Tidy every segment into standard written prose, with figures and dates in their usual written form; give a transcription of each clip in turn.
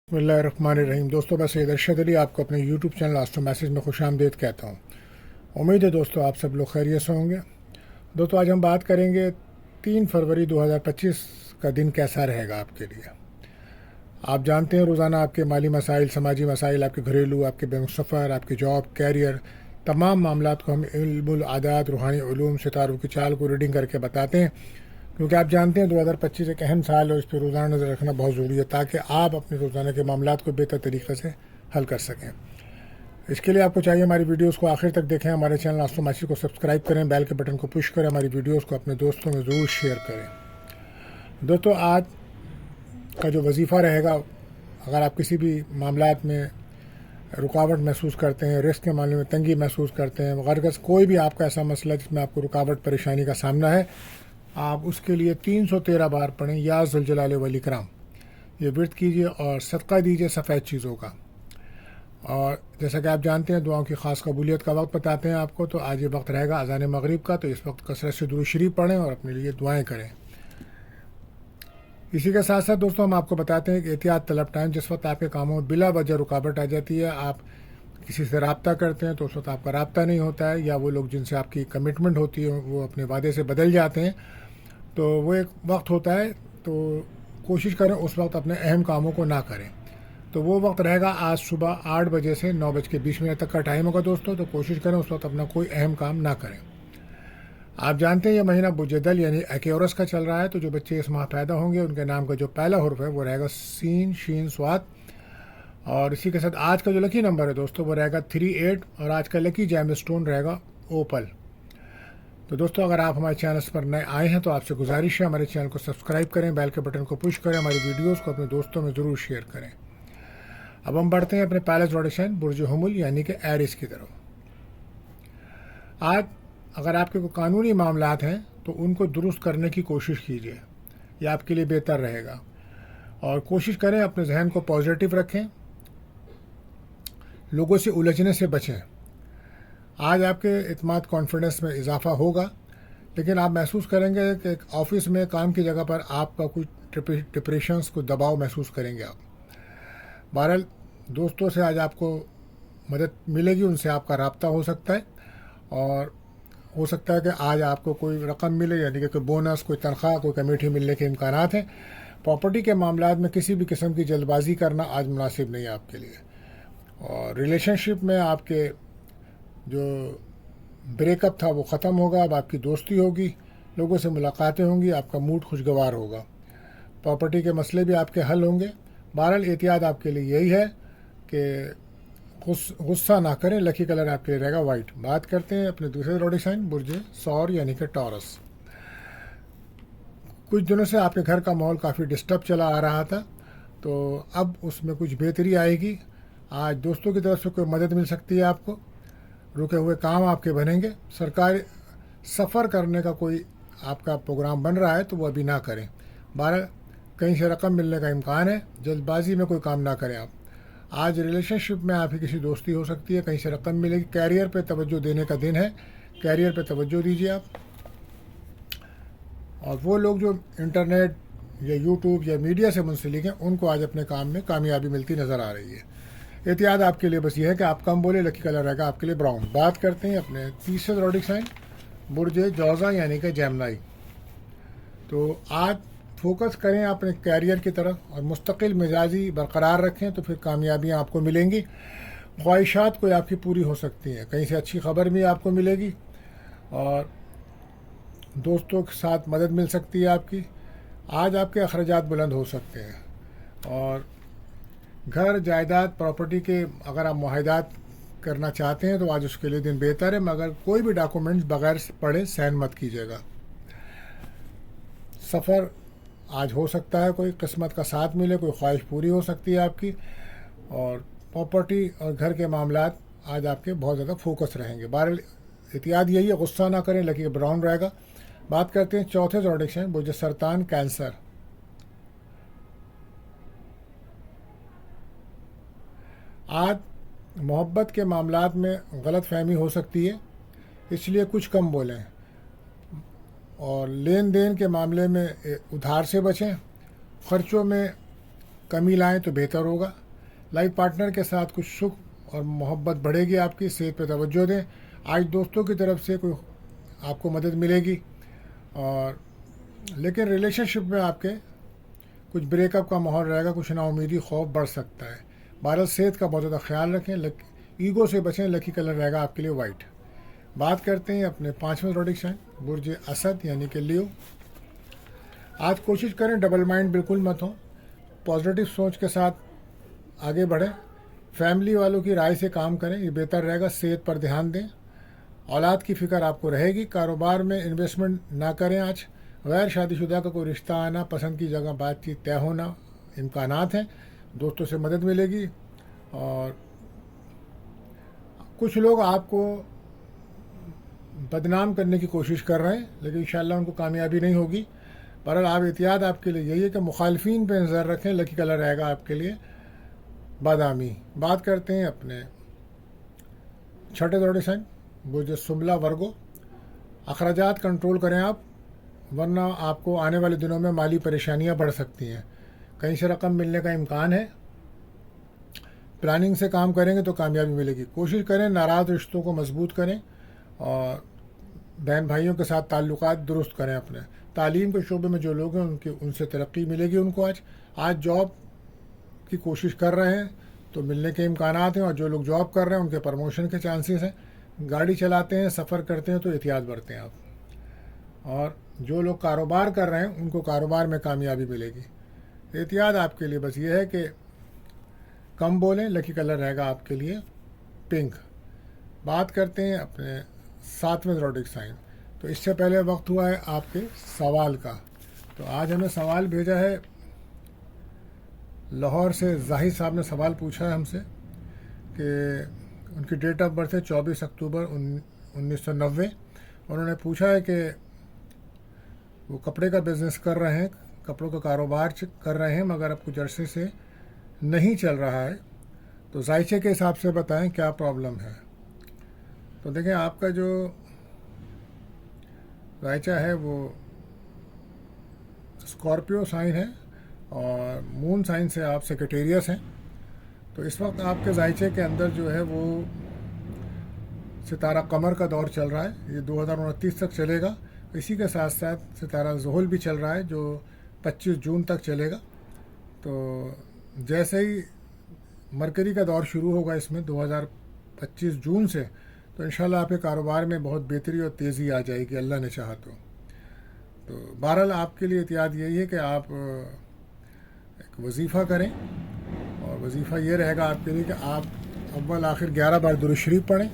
बिस्मिल्लाहिर्रहमानिर्रहीम। दोस्तों, मैं सैयद अरशद अली आपको अपने यूट्यूब चैनल आस्ट्रो मैसेज में खुश आमदीद कहता हूँ। उम्मीद है दोस्तों आप सब लोग खैरियत से होंगे। दोस्तों, आज हम बात करेंगे 3 फरवरी 2025 का दिन कैसा रहेगा आपके लिए। आप जानते हैं रोज़ाना आपके माली मसाइल, समाजी मसाइल, आपके घरेलू, आपके बैंक सफ़र, आपकी जॉब, कैरियर, तमाम मामलात को हम इल्मुल आदात, रूहानी उलूम, सितारों की चाल को रीडिंग करके बताते हैं, क्योंकि आप जानते हैं 2025 एक अहम साल है और इस पर रोज़ाना नज़र रखना बहुत ज़रूरी है ताकि आप अपने रोज़ाना के मामलात को बेहतर तरीक़े से हल कर सकें। इसके लिए आपको चाहिए हमारी वीडियोस को आखिर तक देखें, हमारे चैनल आस्ट्रो मैसेज को सब्सक्राइब करें, बेल के बटन को पुश करें, हमारी वीडियोस को अपने दोस्तों में ज़रूर शेयर करें। दोस्तों, आज का जो वजीफ़ा रहेगा, अगर आप किसी भी मामलात में रुकावट महसूस करते हैं, रिस्क के मामले में तंगी महसूस करते हैं, गरगज़ कोई भी आपका ऐसा मसला जिसमें आपको रुकावट परेशानी का सामना है, आप उसके लिए 313 बार पढ़ें या ज़ुल जलाल वल इकराम। ये व्रत कीजिए और सदका दीजिए सफ़ेद चीज़ों का। और जैसा कि आप जानते हैं दुआओं की ख़ास कबूलियत का वक्त बताते हैं आपको, तो आज ये वक्त रहेगा अज़ान मगरिब का, तो इस वक्त कसरत से दुरूद शरीफ पढ़ें और अपने लिए दुआएं करें। इसी के साथ साथ दोस्तों, हम आपको बताते हैं कि एहतियात तलब टाइम, जिस वक्त आपके कामों में बिला वजह रुकावट आ जाती है, आप किसी से रब्ता करते हैं तो उस वक्त आपका रब्ता नहीं होता है, या वो लोग जिनसे आपकी कमिटमेंट होती है वो अपने वादे से बदल जाते हैं, तो वो एक वक्त होता है, तो कोशिश करें उस वक्त अपने अहम कामों को ना करें। तो वो वक्त रहेगा आज सुबह 8 बजे से 9:20 तक का टाइम होगा दोस्तों, तो कोशिश करें उस वक्त अपना कोई अहम काम ना करें। आप जानते हैं ये महीना बुजदल यानी एक्योरस का चल रहा है, तो जो बच्चे इस माह पैदा होंगे उनके नाम का जो पहला हुर्फ है वो रहेगा सीन शीन स्वाद। और इसी के साथ आज का जो लकी नंबर है दोस्तों वो रहेगा 38, और आज का लकी जैम स्टोन रहेगा ओपल। तो दोस्तों, अगर आप हमारे चैनल पर नए आए हैं तो आपसे गुजारिश है हमारे चैनल को सब्सक्राइब करें, बेल के बटन को पुश करें, हमारी वीडियोस को अपने दोस्तों में ज़रूर शेयर करें। अब हम बढ़ते हैं अपने पहले ज़ोडिक साइन बुर्ज हुमुल यानी कि एरिस की तरफ। आज अगर आपके कोई कानूनी मामलात हैं तो उनको दुरुस्त करने की कोशिश कीजिए, यह आपके लिए बेहतर रहेगा। और कोशिश करें अपने जहन को पॉजिटिव रखें, लोगों से उलझने से बचें। आज आपके इत्मीनान कॉन्फिडेंस में इजाफा होगा, लेकिन आप महसूस करेंगे कि ऑफिस में काम की जगह पर आपका कुछ डिप्रेशंस, कुछ दबाव महसूस करेंगे आप। बहरहाल दोस्तों से आज आपको मदद मिलेगी, उनसे आपका रब्ता हो सकता है, और हो सकता है कि आज आपको कोई रकम मिले, यानी कि कोई बोनस, कोई तनख्वाह, कोई कमेटी मिलने के इम्कानात हैं। प्रॉपर्टी के मामलात में किसी भी किस्म की जल्दबाजी करना आज मुनासिब नहीं है आपके लिए। और रिलेशनशिप में आपके जो ब्रेकअप था वो ख़त्म होगा, अब आपकी दोस्ती होगी, लोगों से मुलाकातें होंगी, आपका मूड खुशगवार होगा, प्रॉपर्टी के मसले भी आपके हल होंगे। बहरहाल एहतियात आपके लिए यही है कि गुस्सा ना करें। लकी कलर आपके लिए रहेगा वाइट। बात करते हैं अपने दूसरे ज़ोडिक साइन बुर्ज सौर यानी कि टॉरस। कुछ दिनों से आपके घर का माहौल काफ़ी डिस्टर्ब चला आ रहा था, तो अब उसमें कुछ बेहतरी आएगी। आज दोस्तों की तरफ से कोई मदद मिल सकती है आपको, रुके हुए काम आपके बनेंगे। सरकारी सफ़र करने का कोई आपका प्रोग्राम बन रहा है तो वो अभी ना करें। 12 कहीं से रकम मिलने का इम्कान है, जल्दबाजी में कोई काम ना करें आप। आज रिलेशनशिप में आपकी किसी दोस्ती हो सकती है, कहीं से रकम मिलेगी। कैरियर पे तवज्जो देने का दिन है, कैरियर पे तवज्जो दीजिए आप। और वो लोग जो इंटरनेट या यूट्यूब या मीडिया से मुंसलिक हैं उनको आज अपने काम में कामयाबी मिलती नज़र आ रही है। एहतियात आपके लिए बस ये है कि आप कम बोले। लकी कलर रहेगा आपके लिए ब्राउन। बात करते हैं अपने तीसरे ज़ोडिक साइन बुर्ज जौज़ा यानी कि जेमिनी। तो आज फोकस करें अपने कैरियर की तरफ और मुस्तकिल मिजाजी बरकरार रखें, तो फिर कामयाबियाँ आपको मिलेंगी। ख्वाहिशात कोई आपकी पूरी हो सकती हैं, कहीं से अच्छी खबर भी आपको मिलेगी, और दोस्तों के साथ मदद मिल सकती है आपकी। आज आपके अखराजात बुलंद हो सकते हैं, और घर, जायदाद, प्रॉपर्टी के अगर आप मुआहदात करना चाहते हैं तो आज उसके लिए दिन बेहतर है, मगर कोई भी डॉक्यूमेंट्स बगैर पढ़े साइन मत कीजिएगा। सफ़र आज हो सकता है, कोई किस्मत का साथ मिले, कोई ख्वाहिश पूरी हो सकती है आपकी। और प्रॉपर्टी और घर के मामलात आज आपके बहुत ज़्यादा फोकस रहेंगे। बहरहाल एहतियात यही है, गुस्सा ना करें। लकी ब्राउन रहेगा। बात करते हैं चौथे ज़ोडिक साइन बुर्ज सरतान कैंसर। आज मोहब्बत के मामलात में गलत फहमी हो सकती है, इसलिए कुछ कम बोलें। और लेन देन के मामले में उधार से बचें। ख़र्चों में कमी लाएं तो बेहतर होगा। लाइफ पार्टनर के साथ कुछ सुख और मोहब्बत बढ़ेगी आपकी। सेहत पर तवज्जो दें। आज दोस्तों की तरफ से कोई आपको मदद मिलेगी, और लेकिन रिलेशनशिप में आपके कुछ ब्रेकअप का माहौल रहेगा, कुछ नाउमीदी खौफ बढ़ सकता है। बहरहाल सेहत का बहुत ज़्यादा ख्याल रखें, ईगो से बचें। लकी कलर रहेगा आपके लिए वाइट। बात करते हैं अपने 5वें ज़ोडिक साइन बुर्ज असद यानी कि लियो। आज कोशिश करें डबल माइंड बिल्कुल मत हो, पॉजिटिव सोच के साथ आगे बढ़ें। फैमिली वालों की राय से काम करें, ये बेहतर रहेगा। सेहत पर ध्यान दें। औलाद की फ़िक्र आपको रहेगी। कारोबार में इन्वेस्टमेंट ना करें। आज गैर शादीशुदा का कोई रिश्ता आना, पसंद की जगह बातचीत तय होना इम्कानात हैं। दोस्तों से मदद मिलेगी, और कुछ लोग आपको बदनाम करने की कोशिश कर रहे हैं, लेकिन इंशाअल्लाह उनको कामयाबी नहीं होगी। बहरहाल आप एहतियात आपके लिए यही है कि मुखालफिन पे नज़र रखें। लकी कलर रहेगा आपके लिए बादामी। बात करते हैं अपने 6ठे ज़ोडिक साइन बुर्ज सुमला वर्गो। अखराजात कंट्रोल करें आप, वरना आपको आने वाले दिनों में माली परेशानियां बढ़ सकती हैं। कहीं से रकम मिलने का इम्कान है। प्लानिंग से काम करेंगे तो कामयाबी मिलेगी। कोशिश करें नाराज़ रिश्तों को मजबूत करें, और बहन भाइयों के साथ ताल्लुकात दुरुस्त करें अपने। तालीम के शोबे में जो लोग हैं उनसे तरक्की मिलेगी उनको। आज जॉब की कोशिश कर रहे हैं तो मिलने के इम्कानात हैं, और जो लोग जॉब कर रहे हैं उनके प्रमोशन के चांसेस हैं। गाड़ी चलाते हैं, सफ़र करते हैं तो एहतियात बरतें आप। और जो लोग कारोबार कर रहे हैं उनको कारोबार में कामयाबी मिलेगी। एहतियात आपके लिए बस ये है कि कम बोलें। लकी कलर रहेगा आपके लिए पिंक। बात करते हैं अपने 7वें ज़ोडिक साइन। तो इससे पहले वक्त हुआ है आपके सवाल का। तो आज हमें सवाल भेजा है लाहौर से। जाहिद साहब ने सवाल पूछा है हमसे कि उनकी डेट ऑफ बर्थ है 24 अक्टूबर 1990। उन्होंने पूछा है कि वो कपड़े का बिज़नेस कर रहे हैं, कपड़ों का कारोबार कर रहे हैं, मगर अब कुछ अरसे से नहीं चल रहा है। तो जायचे के हिसाब से बताएं क्या प्रॉब्लम है। तो देखें, आपका जो जायचा है वो स्कॉर्पियो साइन है, और मून साइन से आप सेक्रेटेरियस हैं। तो इस वक्त आपके जायचे के अंदर जो है वो सितारा कमर का दौर चल रहा है। ये 2029 तक चलेगा। इसी के साथ साथ सितारा ज़ुहुल भी चल रहा है, जो 25 जून तक चलेगा। तो जैसे ही मरकरी का दौर शुरू होगा इसमें 2025 जून से, तो इंशाल्लाह आपके कारोबार में बहुत बेहतरी और तेज़ी आ जाएगी, अल्लाह ने चाहा तो। बहरहाल आपके लिए एहतियात यही है कि आप एक वजीफ़ा करें, और वजीफ़ा ये रहेगा आपके लिए कि आप अव्वल आखिर 11 बार दुरूद शरीफ पढ़ें,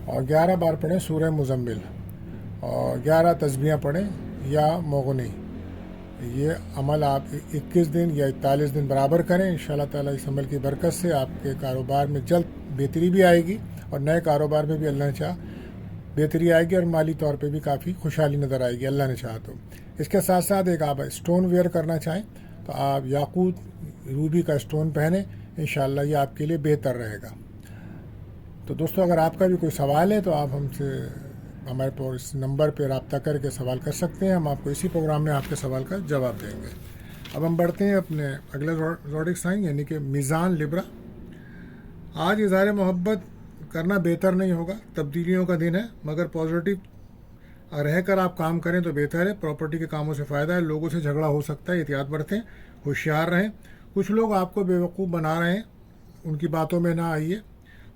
और 11 बार पढ़ें सूरह मुज़म्मिल, और 11 तस्बीहां पढ़ें या मोगनी। ये अमल आप 21 दिन या 41 दिन बराबर करें। इंशाअल्लाह ताला इस अमल की बरकत से आपके कारोबार में जल्द बेहतरी भी आएगी, और नए कारोबार में भी अल्लाह ने चाहा बेहतरी आएगी, और माली तौर पे भी काफ़ी खुशहाली नज़र आएगी, अल्लाह ने चाहा तो। इसके साथ साथ एक आप स्टोन वेयर करना चाहें तो आप याकूत रूबी का स्टोन पहने, इंशाअल्लाह ये आपके लिए बेहतर रहेगा। तो दोस्तों, अगर आपका भी कोई सवाल है तो आप हमसे हमारे पर इस नंबर पर रब्ता करके सवाल कर सकते हैं। हम आपको इसी प्रोग्राम में आपके सवाल का जवाब देंगे। अब हम बढ़ते हैं अपने अगले ज़ोडिक साइन यानी कि मीज़ान लिब्रा। आज इज़हार मोहब्बत करना बेहतर नहीं होगा, तब्दीलियों का दिन है, मगर पॉजिटिव रहकर आप काम करें तो बेहतर है। प्रॉपर्टी के कामों से फ़ायदा है, लोगों से झगड़ा हो सकता है, एहतियात बरतें, होशियार रहें। कुछ लोग आपको बेवकूफ़ बना रहे हैं, उनकी बातों में ना आइए,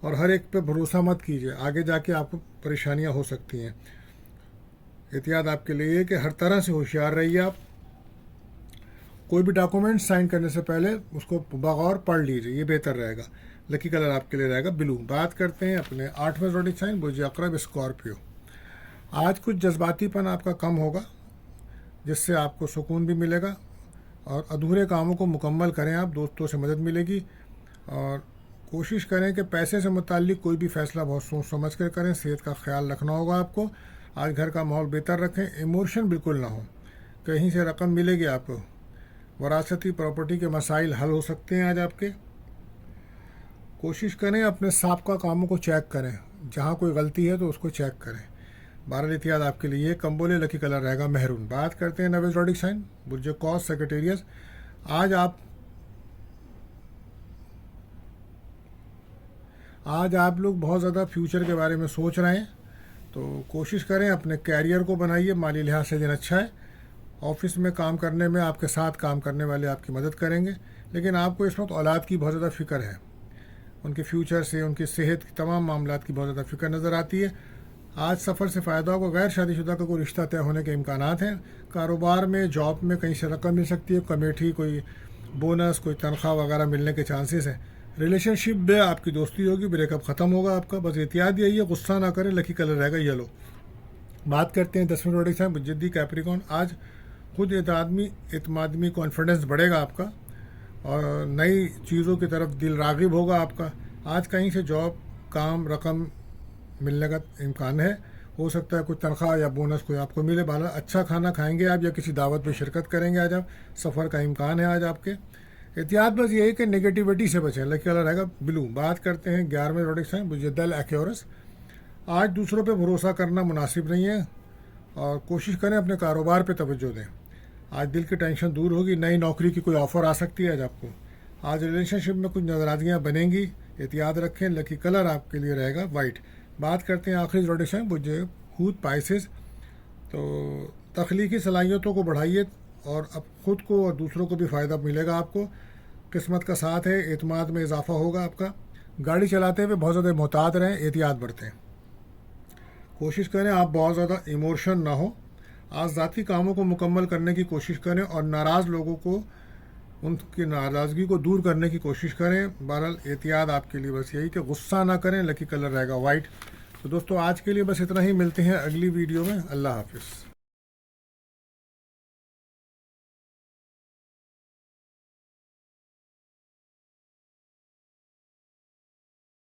और हर एक पे भरोसा मत कीजिए, आगे जाके आपको परेशानियां हो सकती हैं। एहतियात आपके लिए है कि हर तरह से होशियार रहिए आप। कोई भी डॉक्यूमेंट साइन करने से पहले उसको बगौर पढ़ लीजिए, ये बेहतर रहेगा। लकी कलर आपके लिए रहेगा ब्लू। बात करते हैं अपने 8वें ज़ोडिक साइन बुर्ज अक़रब स्कॉर्पियो। आज कुछ जज्बातीपन आपका कम होगा, जिससे आपको सुकून भी मिलेगा, और अधूरे कामों को मुकम्मल करें आप। दोस्तों से मदद मिलेगी, और कोशिश करें कि पैसे से मुताल्लिक कोई भी फ़ैसला बहुत सोच समझ कर करें। सेहत का ख्याल रखना होगा आपको। आज घर का माहौल बेहतर रखें, इमोशन बिल्कुल ना हो। कहीं से रकम मिलेगी आपको, वरासती प्रॉपर्टी के मसाइल हल हो सकते हैं आज आपके। कोशिश करें अपने साबका कामों को चेक करें, जहाँ कोई गलती है तो उसको चेक करें। 12 एहतियात आपके लिए कंबोले। लकी कलर रहेगा मेहरून। बात करते हैं 9वें ज़ोडिक साइन बुर्ज कौस सेक्रेटेरियस। आज आप आज आप लोग बहुत ज़्यादा फ्यूचर के बारे में सोच रहे हैं, तो कोशिश करें अपने कैरियर को बनाइए। माली लिहाज से दिन अच्छा है। ऑफिस में काम करने में आपके साथ काम करने वाले आपकी मदद करेंगे, लेकिन आपको इस वक्त औलाद की बहुत ज़्यादा फ़िक्र है। उनके फ्यूचर से, उनकी सेहत की तमाम मामलात की बहुत ज़्यादा फ़िक्र नज़र आती है। आज सफ़र से फ़ायदा होगा। गैर शादीशुदा का कोई रिश्ता तय होने के इम्कानात हैं। कारोबार में, जॉब में कहीं से रकम मिल सकती है, कमेटी, कोई बोनस, कोई तनख्वाह वगैरह मिलने के चांसेस हैं। रिलेशनशिप में आपकी दोस्ती होगी, ब्रेकअप ख़त्म होगा आपका। बस एहतियात यही है, गुस्सा ना करें। लकी कलर रहेगा येलो। बात करते हैं 10वें रोटी से जिद्दी कैप्रिकॉर्न। आज खुद एतमादमी कॉन्फिडेंस बढ़ेगा आपका और नई चीज़ों की तरफ दिल राग़िब होगा आपका। आज कहीं से जॉब, काम, रकम मिलने का इम्कान है। हो सकता है कोई तनख्वाह या बोनस कोई आपको मिले। बाला अच्छा खाना खाएंगे आप या किसी दावत में शिरकत करेंगे आज आप। सफ़र का इम्कान है आज आपके। एहतियात बस ये है कि नेगेटिविटी से बचें। लकी कलर रहेगा ब्लू। बात करते हैं 11वें प्रोडक्ट्स हैं बुजदल एक्योरस। आज दूसरों पे भरोसा करना मुनासिब नहीं है और कोशिश करें अपने कारोबार पे तवज्जो दें। आज दिल की टेंशन दूर होगी। नई नौकरी की कोई ऑफ़र आ सकती है आज आपको। आज रिलेशनशिप में कुछ नाराज़गियाँ बनेंगी, एहतियात रखें। लकी कलर आपके लिए रहेगा वाइट। बात करते हैं आखिरी प्रोडक्ट्स बुझे हूत पाइसेस। तो तख्लीकी सलाहियतों को बढ़ाइए और अब ख़ुद को और दूसरों को भी फ़ायदा मिलेगा आपको। किस्मत का साथ है, एतमाद में इजाफा होगा आपका। गाड़ी चलाते हुए बहुत ज़्यादा मोहतात रहें, एहतियात बरतें। कोशिश करें आप बहुत ज़्यादा इमोशन ना हो। आज ज़ाती कामों को मुकम्मल करने की कोशिश करें और नाराज़ लोगों को, उनकी नाराज़गी को दूर करने की कोशिश करें। बहरहाल एहतियात आपके लिए बस यही कि गुस्सा ना करें। लकी कलर रहेगा वाइट। तो दोस्तों आज के लिए बस इतना ही। मिलते हैं अगली वीडियो में। अल्लाह हाफिज़।